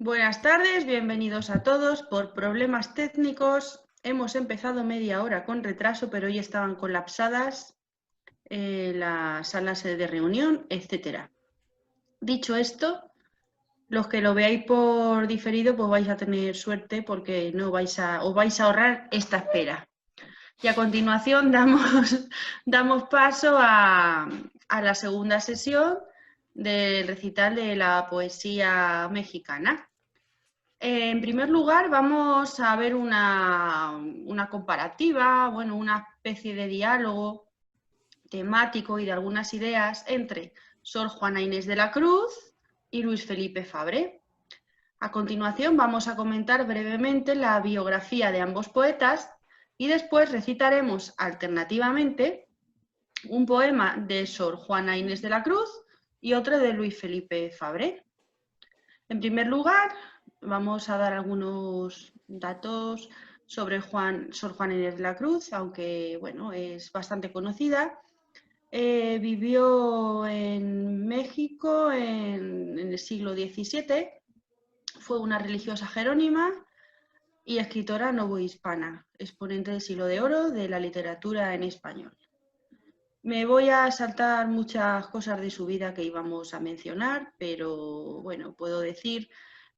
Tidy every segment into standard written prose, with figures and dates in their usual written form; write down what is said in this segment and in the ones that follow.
Buenas tardes, bienvenidos a todos. Por problemas técnicos hemos empezado media hora con retraso, pero hoy estaban colapsadas las salas de reunión, etcétera. Dicho esto, los que lo veáis por diferido, pues vais a tener suerte porque no os vais a ahorrar esta espera. Y a continuación damos paso a la segunda sesión del recital de la poesía mexicana. En primer lugar, vamos a ver una comparativa, bueno, una especie de diálogo temático y de algunas ideas entre Sor Juana Inés de la Cruz y Luis Felipe Fabre. A continuación, vamos a comentar brevemente la biografía de ambos poetas y después recitaremos alternativamente un poema de Sor Juana Inés de la Cruz y otro de Luis Felipe Fabre. En primer lugar, vamos a dar algunos datos sobre Sor Juana Inés de la Cruz, aunque bueno, es bastante conocida. Vivió en México en el siglo XVII, fue una religiosa jerónima y escritora novohispana, exponente del siglo de oro de la literatura en español. Me voy a saltar muchas cosas de su vida que íbamos a mencionar, pero bueno, puedo decir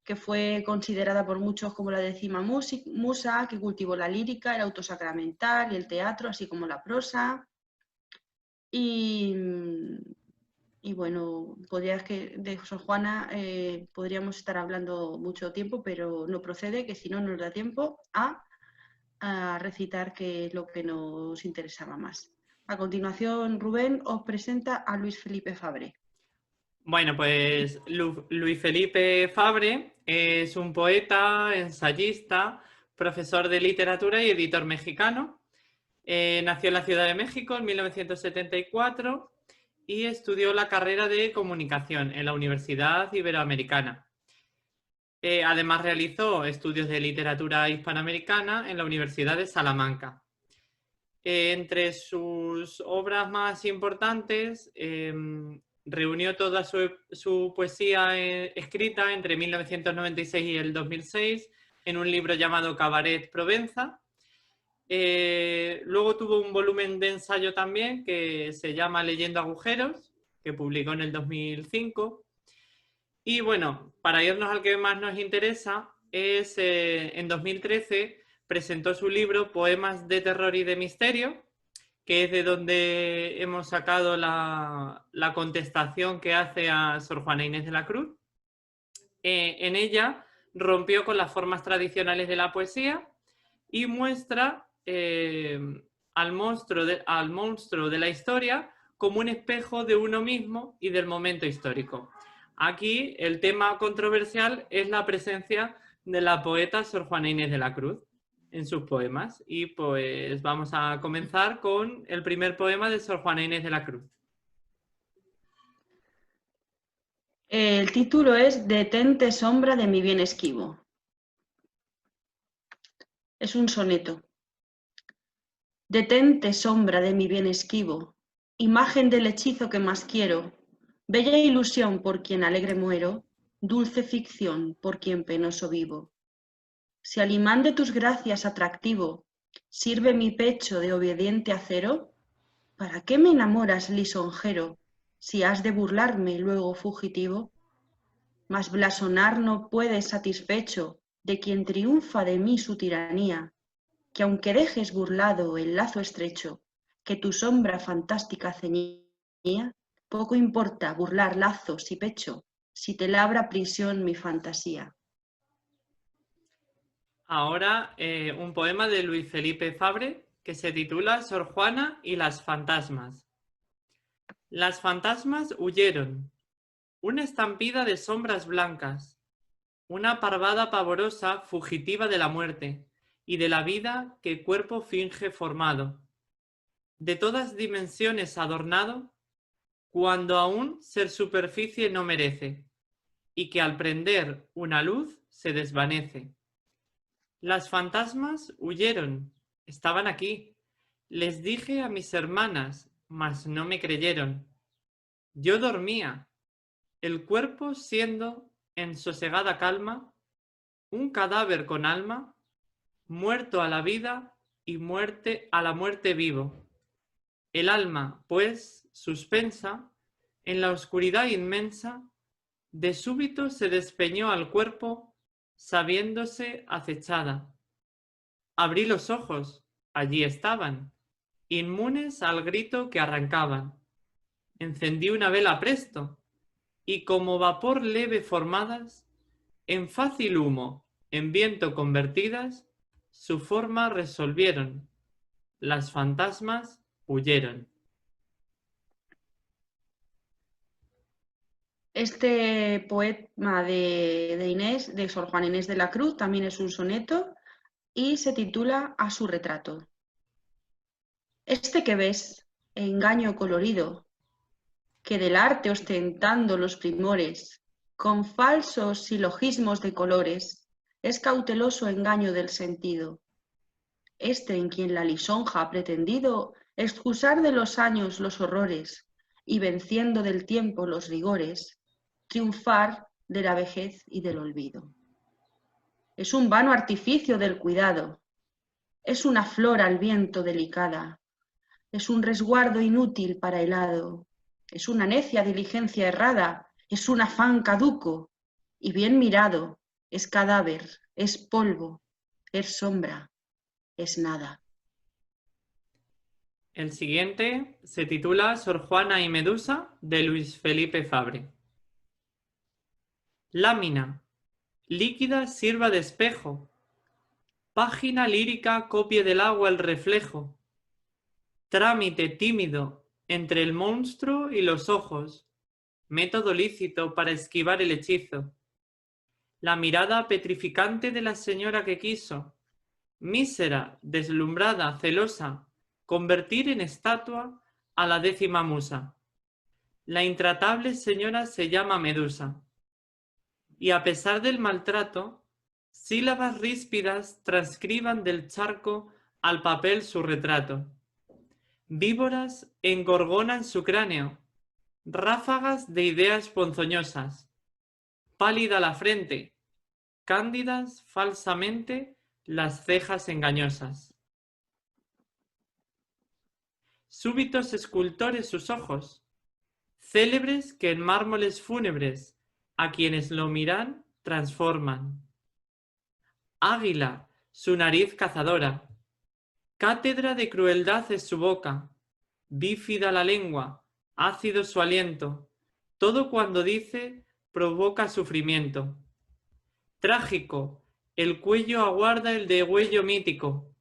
que fue considerada por muchos como la décima musa, que cultivó la lírica, el autosacramental y el teatro, así como la prosa. Y bueno, de Sor Juana podríamos estar hablando mucho tiempo, pero no procede, que si no nos da tiempo a recitar que es lo que nos interesaba más. A continuación, Rubén os presenta a Luis Felipe Fabre. Bueno, pues Luis Felipe Fabre es un poeta, ensayista, profesor de literatura y editor mexicano. Nació en la Ciudad de México en 1974 y estudió la carrera de comunicación en la Universidad Iberoamericana. Además realizó estudios de literatura hispanoamericana en la Universidad de Salamanca. Entre sus obras más importantes, reunió toda su poesía escrita entre 1996 y el 2006 en un libro llamado Cabaret Provenza. Luego tuvo un volumen de ensayo también que se llama Leyendo Agujeros, que publicó en el 2005. Y bueno, para irnos al que más nos interesa, en 2013 presentó su libro Poemas de terror y de misterio, que es de donde hemos sacado la contestación que hace a Sor Juana Inés de la Cruz. En ella rompió con las formas tradicionales de la poesía y muestra al monstruo de la historia como un espejo de uno mismo y del momento histórico. Aquí el tema controversial es la presencia de la poeta Sor Juana Inés de la Cruz en sus poemas. Y pues vamos a comenzar con el primer poema de Sor Juana Inés de la Cruz. El título es Detente sombra de mi bien esquivo. Es un soneto. Detente sombra de mi bien esquivo, imagen del hechizo que más quiero, bella ilusión por quien alegre muero, dulce ficción por quien penoso vivo. Si al imán de tus gracias atractivo sirve mi pecho de obediente acero, ¿para qué me enamoras lisonjero si has de burlarme luego fugitivo? Mas blasonar no puedes satisfecho de quien triunfa de mí su tiranía, que aunque dejes burlado el lazo estrecho que tu sombra fantástica ceñía, poco importa burlar lazos y pecho si te labra prisión mi fantasía. Ahora un poema de Luis Felipe Fabre que se titula Sor Juana y las fantasmas. Las fantasmas huyeron, una estampida de sombras blancas, una parvada pavorosa fugitiva de la muerte y de la vida que cuerpo finge formado, de todas dimensiones adornado, cuando aún ser superficie no merece, y que al prender una luz se desvanece. Las fantasmas huyeron, estaban aquí. Les dije a mis hermanas, mas no me creyeron. Yo dormía, el cuerpo siendo en sosegada calma un cadáver con alma, muerto a la vida y muerte a la muerte vivo. El alma, pues, suspensa, en la oscuridad inmensa, de súbito se despeñó al cuerpo, sabiéndose acechada. Abrí los ojos, allí estaban, inmunes al grito que arrancaban. Encendí una vela presto, y como vapor leve formadas, en fácil humo, en viento convertidas, su forma resolvieron. Las fantasmas huyeron. Este poema de Inés, de Sor Juana Inés de la Cruz, también es un soneto y se titula A su retrato. Este que ves, engaño colorido, que del arte ostentando los primores, con falsos silogismos de colores, es cauteloso engaño del sentido. Este en quien la lisonja ha pretendido excusar de los años los horrores y venciendo del tiempo los rigores, triunfar de la vejez y del olvido. Es un vano artificio del cuidado, es una flor al viento delicada, es un resguardo inútil para el hado, es una necia diligencia errada, es un afán caduco, y bien mirado, es cadáver, es polvo, es sombra, es nada. El siguiente se titula Sor Juana y Medusa, de Luis Felipe Fabre. Lámina, líquida sirva de espejo, página lírica copie del agua el reflejo, trámite tímido entre el monstruo y los ojos, método lícito para esquivar el hechizo, la mirada petrificante de la señora que quiso, mísera, deslumbrada, celosa, convertir en estatua a la 10ª musa. La intratable señora se llama Medusa. Y a pesar del maltrato, sílabas ríspidas transcriban del charco al papel su retrato. Víboras engorgonan su cráneo, ráfagas de ideas ponzoñosas. Pálida la frente, cándidas falsamente las cejas engañosas. Súbitos escultores sus ojos, célebres que en mármoles fúnebres a quienes lo miran transforman. Águila, su nariz cazadora, cátedra de crueldad es su boca, bífida la lengua, ácido su aliento, todo cuando dice provoca sufrimiento. Trágico, el cuello aguarda el degüello mítico,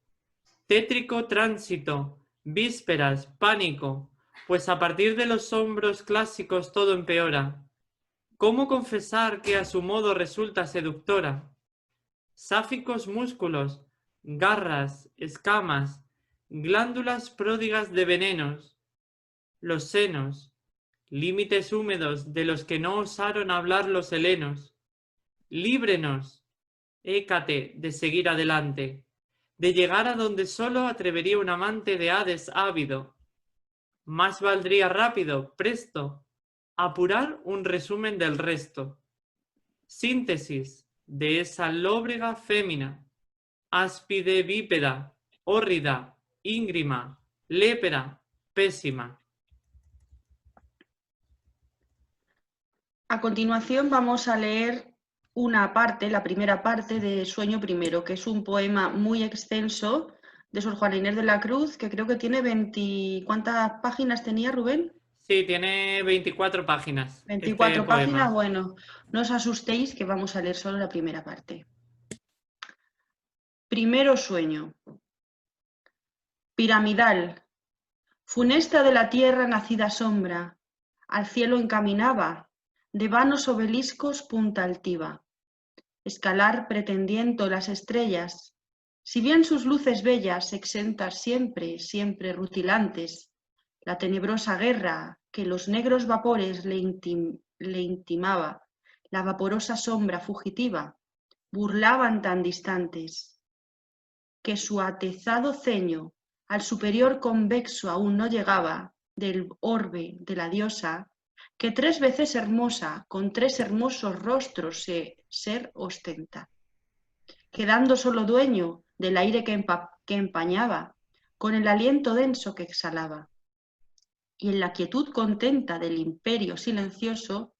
tétrico tránsito, vísperas, pánico, pues a partir de los hombros clásicos todo empeora. ¿Cómo confesar que a su modo resulta seductora? Sáficos músculos, garras, escamas, glándulas pródigas de venenos, los senos, límites húmedos de los que no osaron hablar los helenos. Líbrenos, Hécate, de seguir adelante, de llegar a donde solo atrevería un amante de Hades ávido. Más valdría rápido, presto, apurar un resumen del resto. Síntesis de esa lóbrega fémina, áspide bípeda, hórrida, íngrima, lépera, pésima. A continuación vamos a leer una parte, la primera parte de Sueño Primero, que es un poema muy extenso de Sor Juana Inés de la Cruz, que creo que tiene 20... ¿Cuántas páginas tenía, Rubén? Sí, tiene 24 páginas. 24 este páginas, poema. bueno, no os asustéis que vamos a leer solo la primera parte. Primero sueño. Piramidal, funesta de la tierra nacida sombra, al cielo encaminaba, de vanos obeliscos punta altiva. Escalar pretendiendo las estrellas, si bien sus luces bellas exentas siempre, siempre rutilantes, la tenebrosa guerra que los negros vapores le intimaba, la vaporosa sombra fugitiva, burlaban tan distantes, que su atezado ceño al superior convexo aún no llegaba del orbe de la diosa, que 3 veces hermosa, con 3 hermosos rostros ser ostenta. quedando solo dueño del aire que empañaba, con el aliento denso que exhalaba. Y en la quietud contenta del imperio silencioso,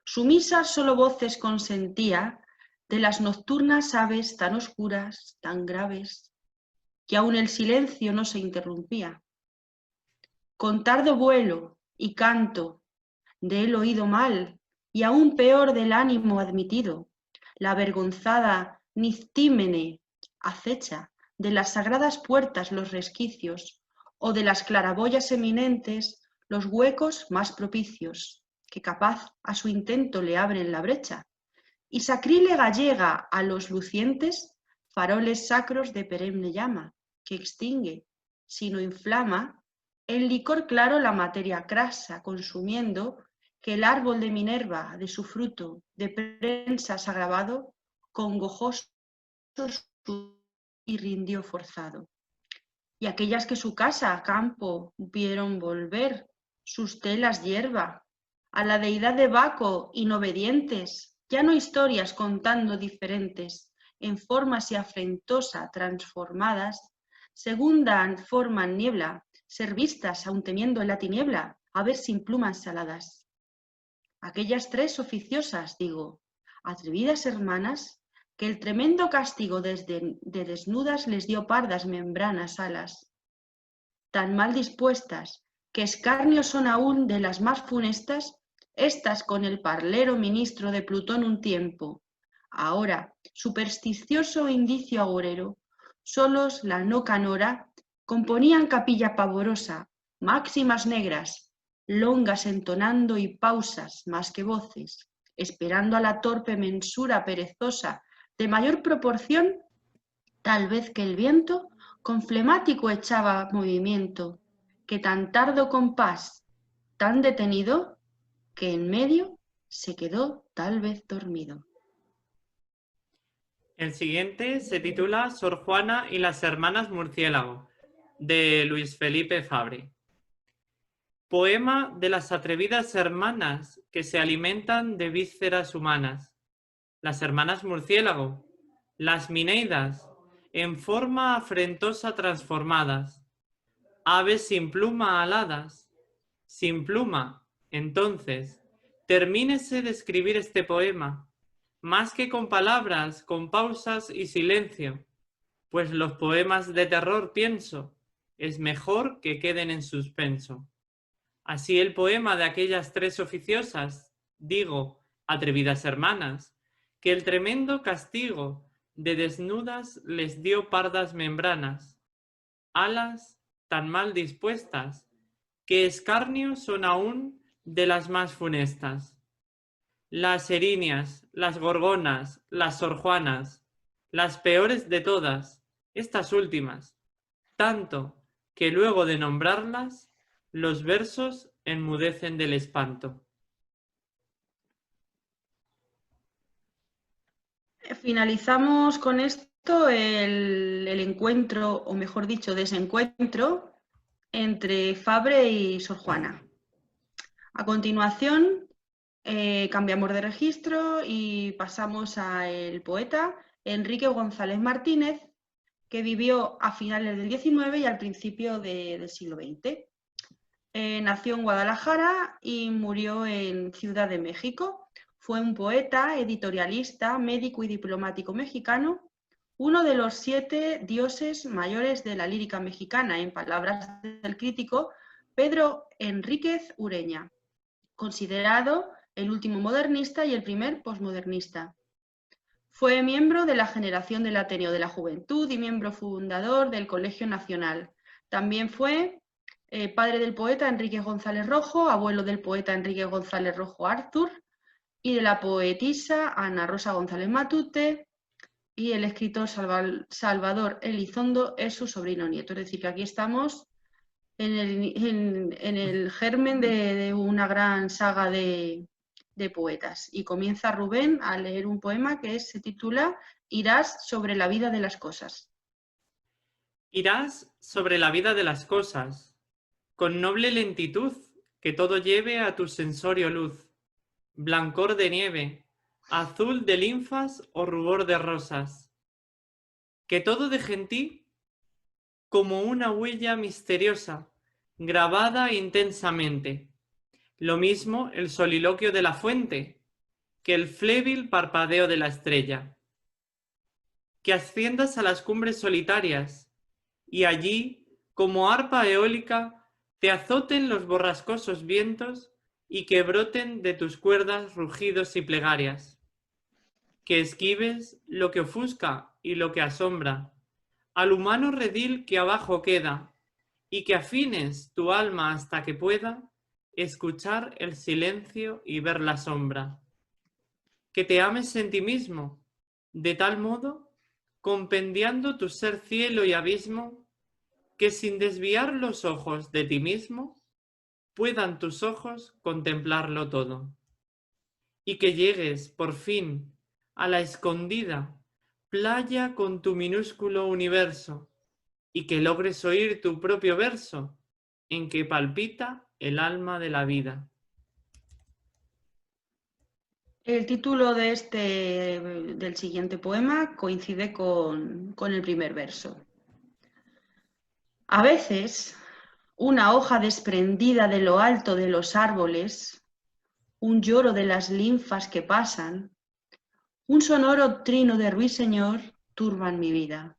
sumisa solo voces consentía de las nocturnas aves tan oscuras, tan graves, que aún el silencio no se interrumpía. Con tardo vuelo y canto del oído mal, y aún peor del ánimo admitido, la avergonzada Niztímene acecha de las sagradas puertas los resquicios, o de las claraboyas eminentes los huecos más propicios, que capaz a su intento le abren la brecha, y sacrílega llega a los lucientes faroles sacros de perenne llama, que extingue, sino inflama, en licor claro la materia crasa, consumiendo, que el árbol de Minerva, de su fruto, de prensas agravado, congojoso y rindió forzado. Y aquellas que su casa, campo, vieron volver, sus telas hierba, a la deidad de Baco, inobedientes, ya no historias contando diferentes, en formas y afrentosa transformadas, segunda forman niebla, ser vistas aun temiendo en la tiniebla, a ver sin plumas saladas. Aquellas tres oficiosas, digo, atrevidas hermanas, que el tremendo castigo de desnudas les dio pardas membranas alas, tan mal dispuestas, que escarnios son aún de las más funestas, estas con el parlero ministro de Plutón un tiempo, ahora, supersticioso indicio agorero, solos la no canora, componían capilla pavorosa, máximas negras, longas entonando y pausas más que voces, esperando a la torpe mensura perezosa de mayor proporción, tal vez que el viento, con flemático echaba movimiento, que tan tardo compás, tan detenido, que en medio se quedó tal vez dormido. El siguiente se titula Sor Juana y las hermanas Murciélago, de Luis Felipe Fabri. Poema de las atrevidas hermanas que se alimentan de vísceras humanas. Las hermanas Murciélago, las Mineidas, en forma afrentosa transformadas, aves sin pluma aladas. Sin pluma, entonces, termínese de escribir este poema, más que con palabras, con pausas y silencio, pues los poemas de terror, pienso, es mejor que queden en suspenso. Así el poema de aquellas tres oficiosas, digo, atrevidas hermanas, que el tremendo castigo de desnudas les dio pardas membranas, alas tan mal dispuestas, que escarnio son aún de las más funestas. Las erinias, las gorgonas, las sorjuanas, las peores de todas, estas últimas, tanto que luego de nombrarlas, los versos enmudecen del espanto. Finalizamos con esto el encuentro, o mejor dicho, desencuentro entre Fabre y Sor Juana. A continuación, cambiamos de registro y pasamos al poeta Enrique González Martínez, que vivió a finales del XIX y al principio del siglo XX. Nació en Guadalajara y murió en Ciudad de México. Fue un poeta, editorialista, médico y diplomático mexicano, uno de los 7 dioses mayores de la lírica mexicana, en palabras del crítico Pedro Enríquez Ureña, considerado el último modernista y el primer posmodernista. Fue miembro de la generación del Ateneo de la Juventud y miembro fundador del Colegio Nacional. También fue padre del poeta Enrique González Rojo, abuelo del poeta Enrique González Rojo Arthur y de la poetisa Ana Rosa González Matute, y el escritor Salvador Elizondo es su sobrino nieto. Es decir, que aquí estamos en el germen de una gran saga de poetas. Y comienza Rubén a leer un poema que se titula Irás sobre la vida de las cosas. Irás sobre la vida de las cosas, con noble lentitud, que todo lleve a tu sensorio luz, blancor de nieve, azul de linfas o rubor de rosas, que todo deje en ti como una huella misteriosa, grabada intensamente. Lo mismo el soliloquio de la fuente, que el flébil parpadeo de la estrella. Que asciendas a las cumbres solitarias, y allí, como arpa eólica, te azoten los borrascosos vientos y que broten de tus cuerdas rugidos y plegarias. Que esquives lo que ofusca y lo que asombra, al humano redil que abajo queda, y que afines tu alma hasta que pueda escuchar el silencio y ver la sombra. Que te ames en ti mismo, de tal modo, compendiando tu ser cielo y abismo, que sin desviar los ojos de ti mismo, puedan tus ojos contemplarlo todo. Y que llegues, por fin, a la escondida playa con tu minúsculo universo, y que logres oír tu propio verso, en que palpita el alma de la vida. El título del siguiente poema coincide con el primer verso. A veces, una hoja desprendida de lo alto de los árboles, un lloro de las linfas que pasan, un sonoro trino de ruiseñor turban mi vida.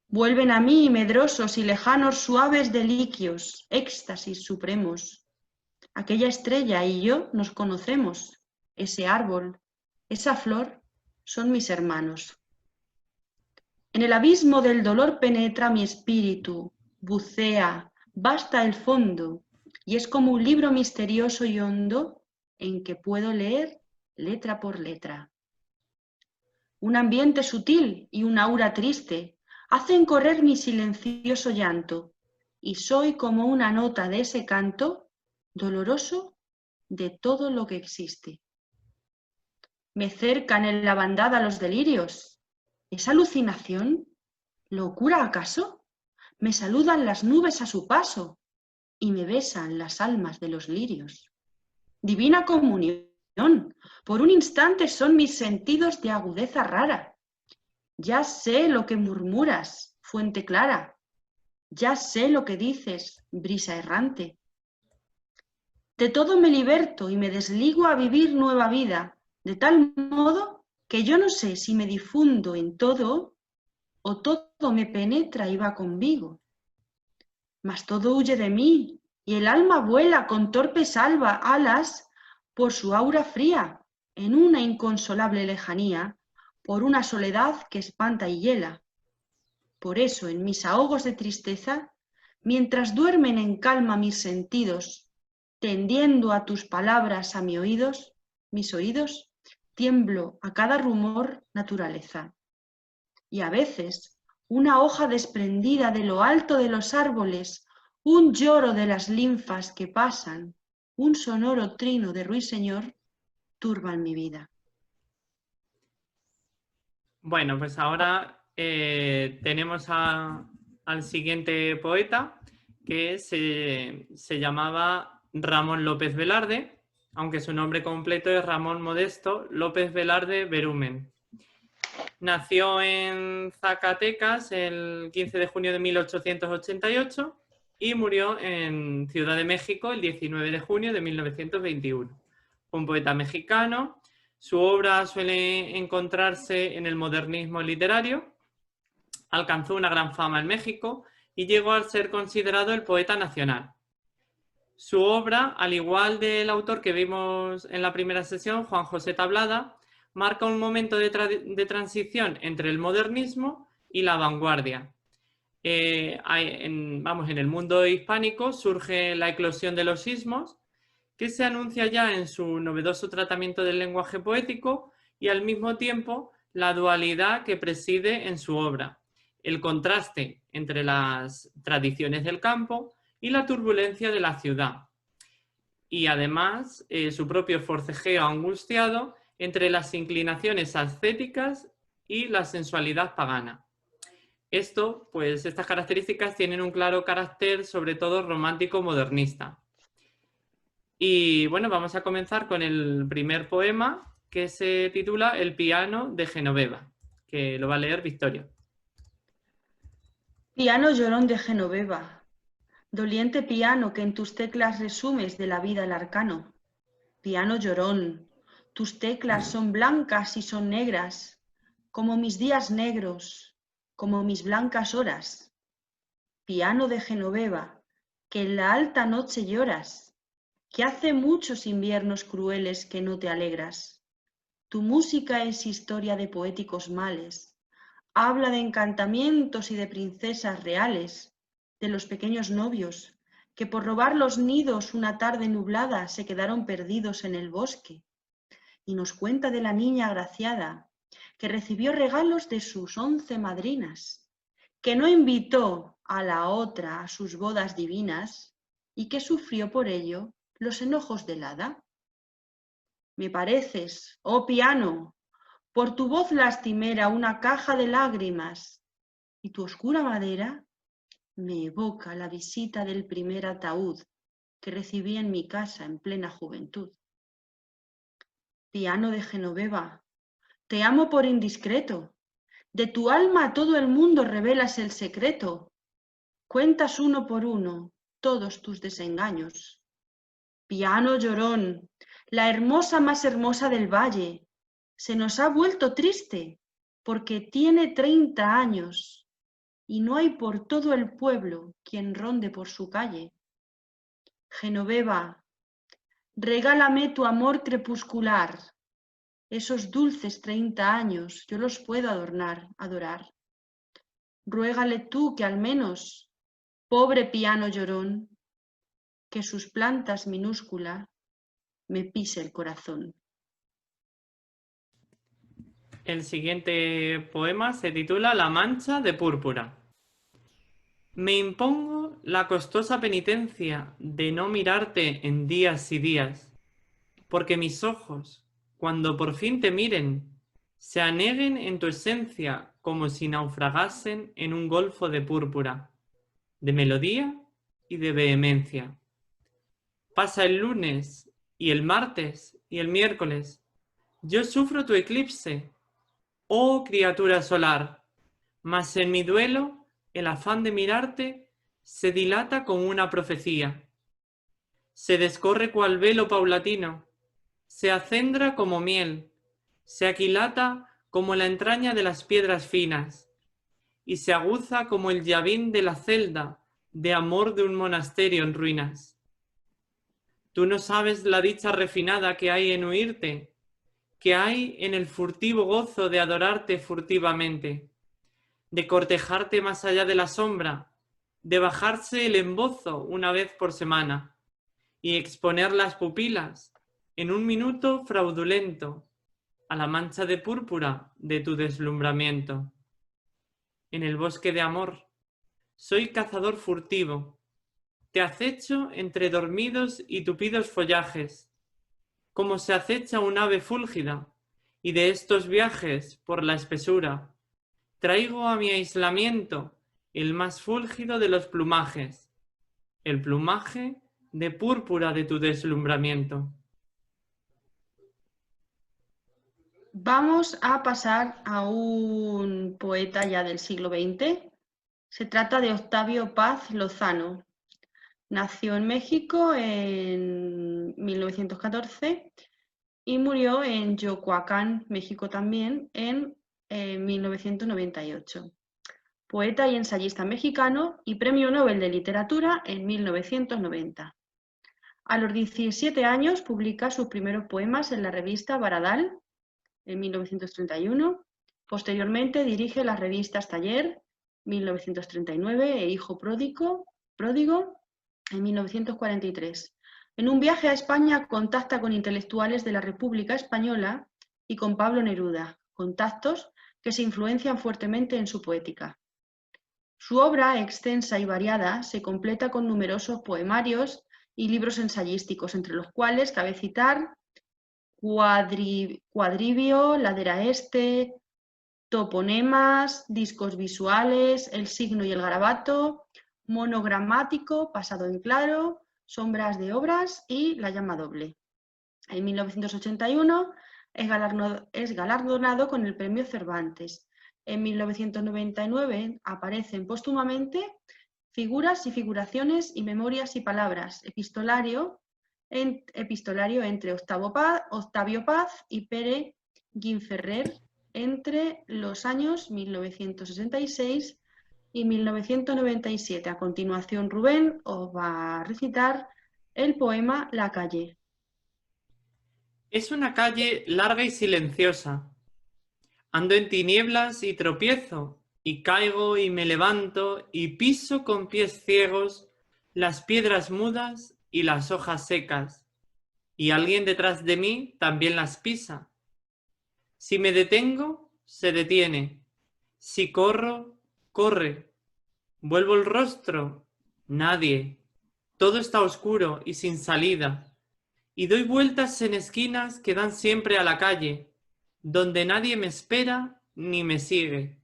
Vuelven a mí medrosos y lejanos suaves deliquios, éxtasis supremos. Aquella estrella y yo nos conocemos, ese árbol, esa flor, son mis hermanos. En el abismo del dolor penetra mi espíritu, bucea, basta el fondo, y es como un libro misterioso y hondo en que puedo leer letra por letra. Un ambiente sutil y un aura triste hacen correr mi silencioso llanto, y soy como una nota de ese canto doloroso de todo lo que existe. Me cercan en la bandada los delirios. ¿Es alucinación? ¿Locura acaso? Me saludan las nubes a su paso y me besan las almas de los lirios. Divina comunión, por un instante son mis sentidos de agudeza rara. Ya sé lo que murmuras, fuente clara. Ya sé lo que dices, brisa errante. De todo me liberto y me desligo a vivir nueva vida, de tal modo que yo no sé si me difundo en todo o todo me penetra y va conmigo. Mas todo huye de mí y el alma vuela con torpes alas por su aura fría, en una inconsolable lejanía, por una soledad que espanta y hiela. Por eso, en mis ahogos de tristeza, mientras duermen en calma mis sentidos, tendiendo a tus palabras a mis oídos, tiemblo a cada rumor naturaleza. Y a veces, una hoja desprendida de lo alto de los árboles, un lloro de las linfas que pasan, un sonoro trino de ruiseñor, turban mi vida. Bueno, pues ahora tenemos al siguiente poeta, que se llamaba Ramón López Velarde, aunque su nombre completo es Ramón Modesto López Velarde Berumen. Nació en Zacatecas el 15 de junio de 1888 y murió en Ciudad de México el 19 de junio de 1921. Un poeta mexicano. Su obra suele encontrarse en el modernismo literario. Alcanzó una gran fama en México y llegó a ser considerado el poeta nacional. Su obra, al igual del autor que vimos en la primera sesión, Juan José Tablada, marca un momento de transición entre el modernismo y la vanguardia. En el mundo hispánico surge la eclosión de los sismos, que se anuncia ya en su novedoso tratamiento del lenguaje poético y al mismo tiempo la dualidad que preside en su obra, el contraste entre las tradiciones del campo y la turbulencia de la ciudad. Y además su propio forcejeo angustiado entre las inclinaciones ascéticas y la sensualidad pagana. Estas características tienen un claro carácter sobre todo romántico modernista. Y bueno, vamos a comenzar con el primer poema, que se titula El piano de Genoveva. que lo va a leer Victoria. Piano llorón de Genoveva, doliente piano que en tus teclas resumes de la vida el arcano. Piano llorón, tus teclas son blancas y son negras, como mis días negros, como mis blancas horas. Piano de Genoveva, que en la alta noche lloras, que hace muchos inviernos crueles que no te alegras. Tu música es historia de poéticos males, habla de encantamientos y de princesas reales, de los pequeños novios, que por robar los nidos una tarde nublada se quedaron perdidos en el bosque. Y nos cuenta de la niña agraciada, que recibió regalos de sus 11 madrinas, que no invitó a la otra a sus bodas divinas y que sufrió por ello los enojos del hada. Me pareces, oh piano, por tu voz lastimera una caja de lágrimas, y tu oscura madera me evoca la visita del primer ataúd que recibí en mi casa en plena juventud. Piano de Genoveva, te amo por indiscreto, de tu alma a todo el mundo revelas el secreto, cuentas uno por uno todos tus desengaños. Piano llorón, la hermosa más hermosa del valle, se nos ha vuelto triste porque tiene 30 años y no hay por todo el pueblo quien ronde por su calle. Genoveva, regálame tu amor crepuscular, esos dulces 30 años yo los puedo adorar. Ruégale tú que al menos, pobre piano llorón, que sus plantas minúsculas me pise el corazón. El siguiente poema se titula La mancha de púrpura. Me impongo la costosa penitencia de no mirarte en días y días, porque mis ojos, cuando por fin te miren, se aneguen en tu esencia como si naufragasen en un golfo de púrpura, de melodía y de vehemencia. Pasa el lunes y el martes y el miércoles. Yo sufro tu eclipse, oh criatura solar, mas en mi duelo el afán de mirarte se dilata como una profecía. Se descorre cual velo paulatino, se acendra como miel, se aquilata como la entraña de las piedras finas, y se aguza como el llavín de la celda de amor de un monasterio en ruinas. Tú no sabes la dicha refinada que hay en huirte, que hay en el furtivo gozo de adorarte furtivamente, de cortejarte más allá de la sombra, de bajarse el embozo una vez por semana y exponer las pupilas en un minuto fraudulento a la mancha de púrpura de tu deslumbramiento. En el bosque de amor, soy cazador furtivo, te acecho entre dormidos y tupidos follajes, como se acecha un ave fúlgida, y de estos viajes por la espesura, traigo a mi aislamiento el más fúlgido de los plumajes, el plumaje de púrpura de tu deslumbramiento. Vamos a pasar a un poeta ya del siglo XX. Se trata de Octavio Paz Lozano. Nació en México en 1914 y murió en Yocoacán, México también, en 1998. Poeta y ensayista mexicano y Premio Nobel de Literatura en 1990. A los 17 años publica sus primeros poemas en la revista Baradal en 1931. Posteriormente dirige las revistas Taller, 1939, e Hijo Pródigo, en 1943. En un viaje a España contacta con intelectuales de la República Española y con Pablo Neruda, contactos que se influencian fuertemente en su poética. Su obra, extensa y variada, se completa con numerosos poemarios y libros ensayísticos, entre los cuales cabe citar Cuadrivio, Ladera Este, Toponemas, Discos Visuales, El Signo y el Garabato, Monogramático, Pasado en Claro, Sombras de Obras y La Llama Doble. En 1981 es galardonado con el Premio Cervantes En 1999 aparecen póstumamente Figuras y figuraciones y memorias y palabras, epistolario entre Octavio Paz y Pere Guinferrer entre los años 1966 y 1997. A continuación, Rubén os va a recitar el poema La calle. Es una calle larga y silenciosa. Ando en tinieblas y tropiezo, y caigo y me levanto, y piso con pies ciegos las piedras mudas y las hojas secas, y alguien detrás de mí también las pisa. Si me detengo, se detiene. Si corro, corre. Vuelvo el rostro, nadie. Todo está oscuro y sin salida. Y doy vueltas en esquinas que dan siempre a la calle, donde nadie me espera ni me sigue,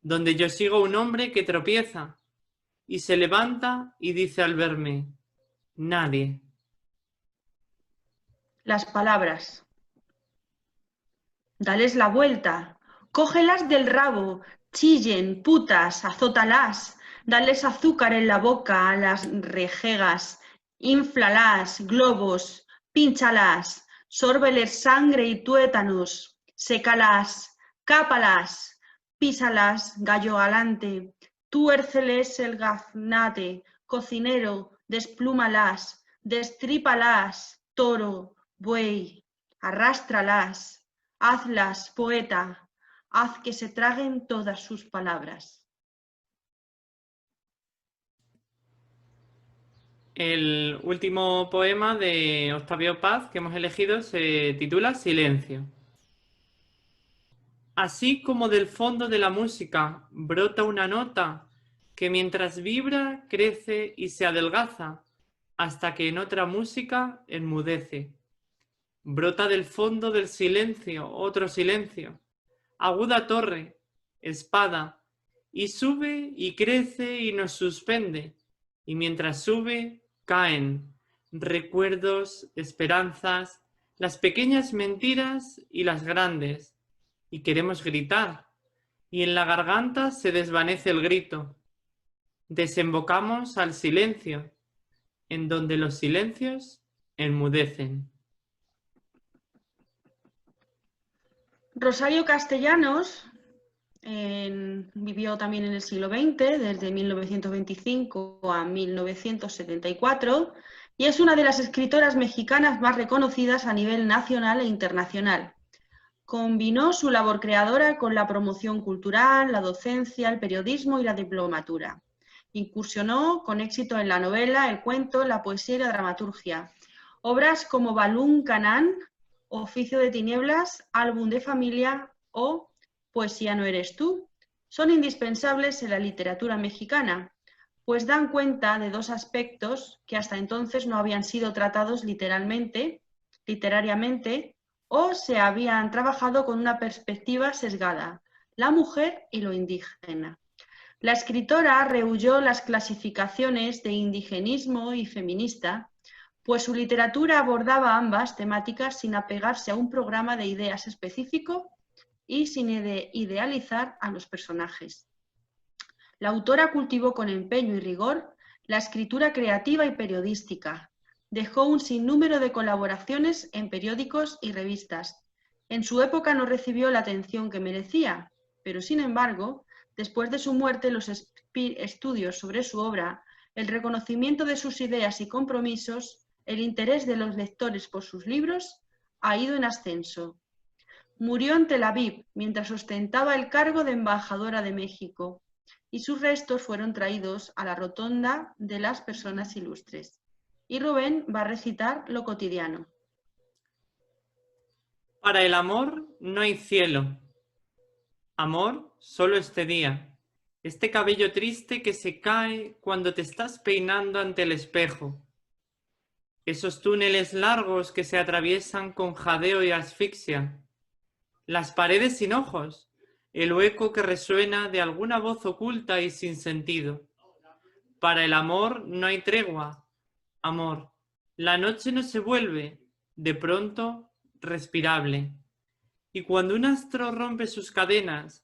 donde yo sigo un hombre que tropieza y se levanta y dice al verme, nadie. Las palabras. Dales la vuelta, cógelas del rabo, chillen, putas, azótalas, dales azúcar en la boca a las rejegas, inflalas, globos, pínchalas, sórbeles sangre y tuétanos, sécalas, cápalas, písalas, gallo galante, tuérceles el gaznate, cocinero, desplúmalas, destrípalas, toro, buey, arrástralas. Hazlas, poeta, haz que se traguen todas sus palabras. El último poema de Octavio Paz que hemos elegido se titula Silencio. Así como del fondo de la música brota una nota que mientras vibra crece y se adelgaza hasta que en otra música enmudece. Brota del fondo del silencio otro silencio, aguda torre, espada, y sube y crece y nos suspende, y mientras sube caen recuerdos, esperanzas, las pequeñas mentiras y las grandes, y queremos gritar, y en la garganta se desvanece el grito. Desembocamos al silencio, en donde los silencios enmudecen. Rosario Castellanos vivió también en el siglo XX, desde 1925 a 1974, y es una de las escritoras mexicanas más reconocidas a nivel nacional e internacional. Combinó su labor creadora con la promoción cultural, la docencia, el periodismo y la diplomatura. Incursionó con éxito en la novela, el cuento, la poesía y la dramaturgia. Obras como Balún Canán, Oficio de tinieblas, Álbum de familia o Poesía no eres tú son indispensables en la literatura mexicana, pues dan cuenta de dos aspectos que hasta entonces no habían sido tratados literariamente, o se habían trabajado con una perspectiva sesgada, la mujer y lo indígena. La escritora rehuyó las clasificaciones de indigenismo y feminista, pues su literatura abordaba ambas temáticas sin apegarse a un programa de ideas específico y sin idealizar a los personajes. La autora cultivó con empeño y rigor la escritura creativa y periodística. Dejó un sinnúmero de colaboraciones en periódicos y revistas. En su época no recibió la atención que merecía, pero sin embargo, después de su muerte, los estudios sobre su obra, el reconocimiento de sus ideas y compromisos, el interés de los lectores por sus libros, ha ido en ascenso. Murió en Tel Aviv mientras ostentaba el cargo de embajadora de México y sus restos fueron traídos a la rotonda de las personas ilustres. Y Rubén va a recitar lo cotidiano. Para el amor no hay cielo. Amor, solo este día. Este cabello triste que se cae cuando te estás peinando ante el espejo. Esos túneles largos que se atraviesan con jadeo y asfixia. Las paredes sin ojos. El eco que resuena de alguna voz oculta y sin sentido. Para el amor no hay tregua. Amor, la noche no se vuelve, de pronto, respirable. Y cuando un astro rompe sus cadenas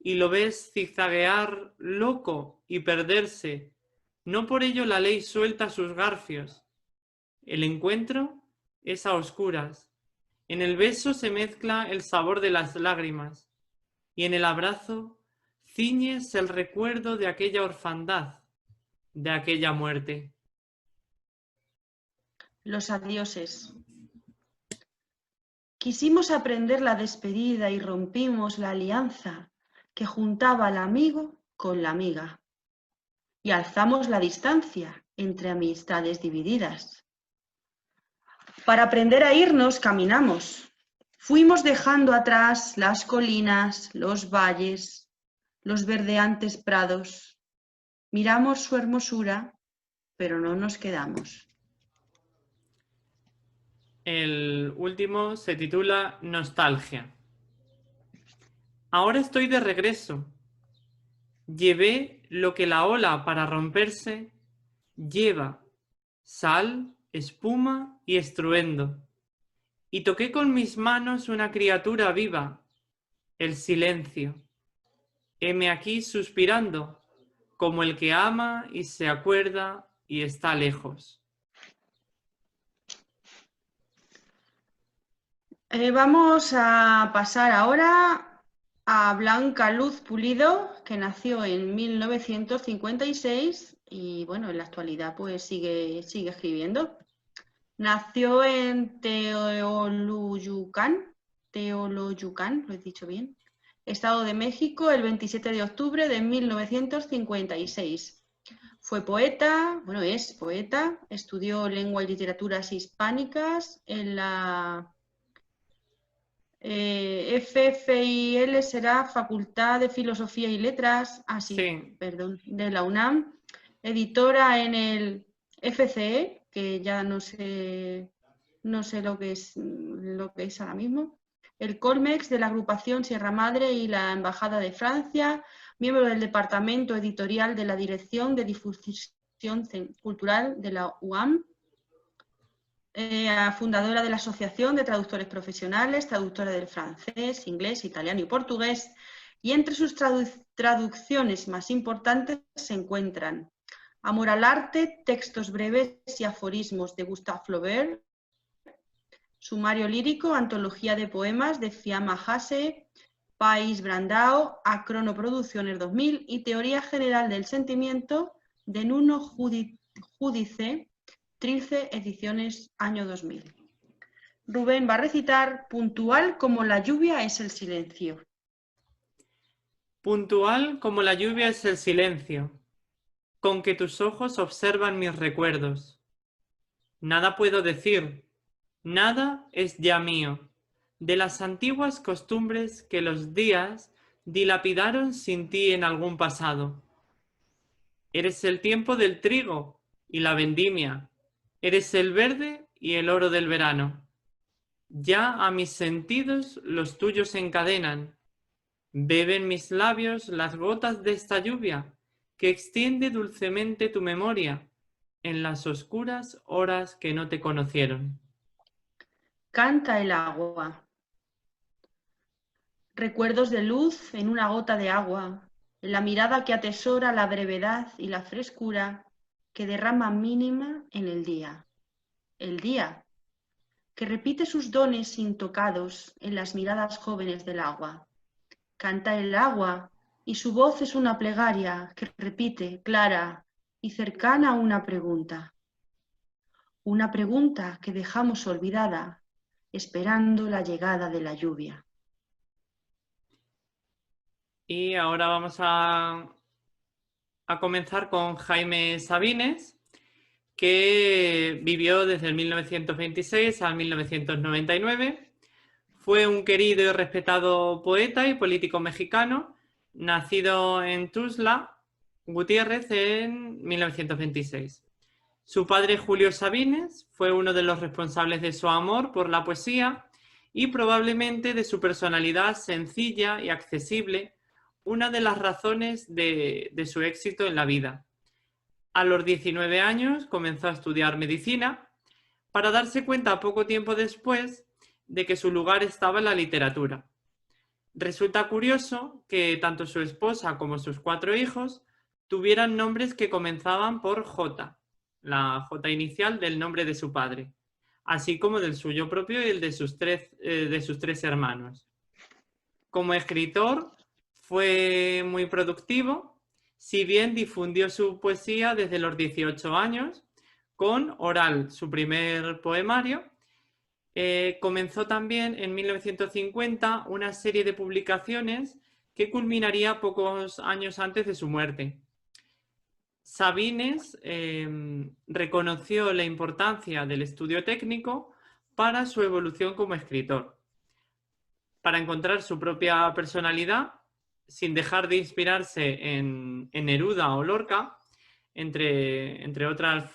y lo ves zigzaguear loco y perderse. No por ello la ley suelta sus garfios. El encuentro es a oscuras. En el beso se mezcla el sabor de las lágrimas y en el abrazo ciñes el recuerdo de aquella orfandad, de aquella muerte. Los adioses. Quisimos aprender la despedida y rompimos la alianza que juntaba al amigo con la amiga. Y alzamos la distancia entre amistades divididas. Para aprender a irnos caminamos. Fuimos dejando atrás las colinas, los valles, los verdeantes prados. Miramos su hermosura, pero no nos quedamos. El último se titula Nostalgia. Ahora estoy de regreso. Llevé lo que la ola para romperse lleva: sal, espuma y estruendo. Y toqué con mis manos una criatura viva, el silencio. Heme aquí suspirando, como el que ama y se acuerda y está lejos. Vamos a pasar ahora a Blanca Luz Pulido, que nació en 1956 y bueno, en la actualidad pues sigue escribiendo. Nació en Teoloyucan, lo he dicho bien, Estado de México, el 27 de octubre de 1956. Fue poeta, bueno, es poeta, estudió lengua y literaturas hispánicas en la FFIL, será Facultad de Filosofía y Letras, Sí. perdón, de la UNAM, editora en el FCE, que ya no sé lo que es ahora mismo, el Colmex de la agrupación Sierra Madre y la Embajada de Francia, miembro del departamento editorial de la Dirección de Difusión Cultural de la UAM, fundadora de la Asociación de Traductores Profesionales, traductora del francés, inglés, italiano y portugués, y entre sus traducciones más importantes se encuentran Amor al arte, textos breves y aforismos de Gustave Flaubert, Sumario lírico, antología de poemas de Fiamma Hasse, País Brandao, Acrono Producciones 2000 y Teoría General del Sentimiento de Nuno Judice, Trilce Ediciones, año 2000. Rubén va a recitar Puntual como la lluvia es el silencio. Puntual como la lluvia es el silencio, con que tus ojos observan mis recuerdos. Nada puedo decir, nada es ya mío, de las antiguas costumbres que los días dilapidaron sin ti en algún pasado. Eres el tiempo del trigo y la vendimia, eres el verde y el oro del verano. Ya a mis sentidos los tuyos encadenan, beben mis labios las gotas de esta lluvia que extiende dulcemente tu memoria en las oscuras horas que no te conocieron. Canta el agua. Recuerdos de luz en una gota de agua, en la mirada que atesora la brevedad y la frescura que derrama mínima en el día. El día, que repite sus dones intocados en las miradas jóvenes del agua. Canta el agua y su voz es una plegaria que repite, clara y cercana, una pregunta. Una pregunta que dejamos olvidada, esperando la llegada de la lluvia. Y ahora vamos a comenzar con Jaime Sabines, que vivió desde el 1926 al 1999. Fue un querido y respetado poeta y político mexicano, nacido en Tuxtla Gutiérrez en 1926. Su padre, Julio Sabines, fue uno de los responsables de su amor por la poesía y probablemente de su personalidad sencilla y accesible, una de las razones de su éxito en la vida. A los 19 años comenzó a estudiar medicina para darse cuenta poco tiempo después de que su lugar estaba en la literatura. Resulta curioso que tanto su esposa como sus 4 hijos tuvieran nombres que comenzaban por J, la J inicial del nombre de su padre, así como del suyo propio y el de sus tres hermanos. Como escritor fue muy productivo, si bien difundió su poesía desde los 18 años, con Oral, su primer poemario. Comenzó también en 1950 una serie de publicaciones que culminaría pocos años antes de su muerte. Sabines reconoció la importancia del estudio técnico para su evolución como escritor, para encontrar su propia personalidad, sin dejar de inspirarse en Neruda o Lorca, entre otras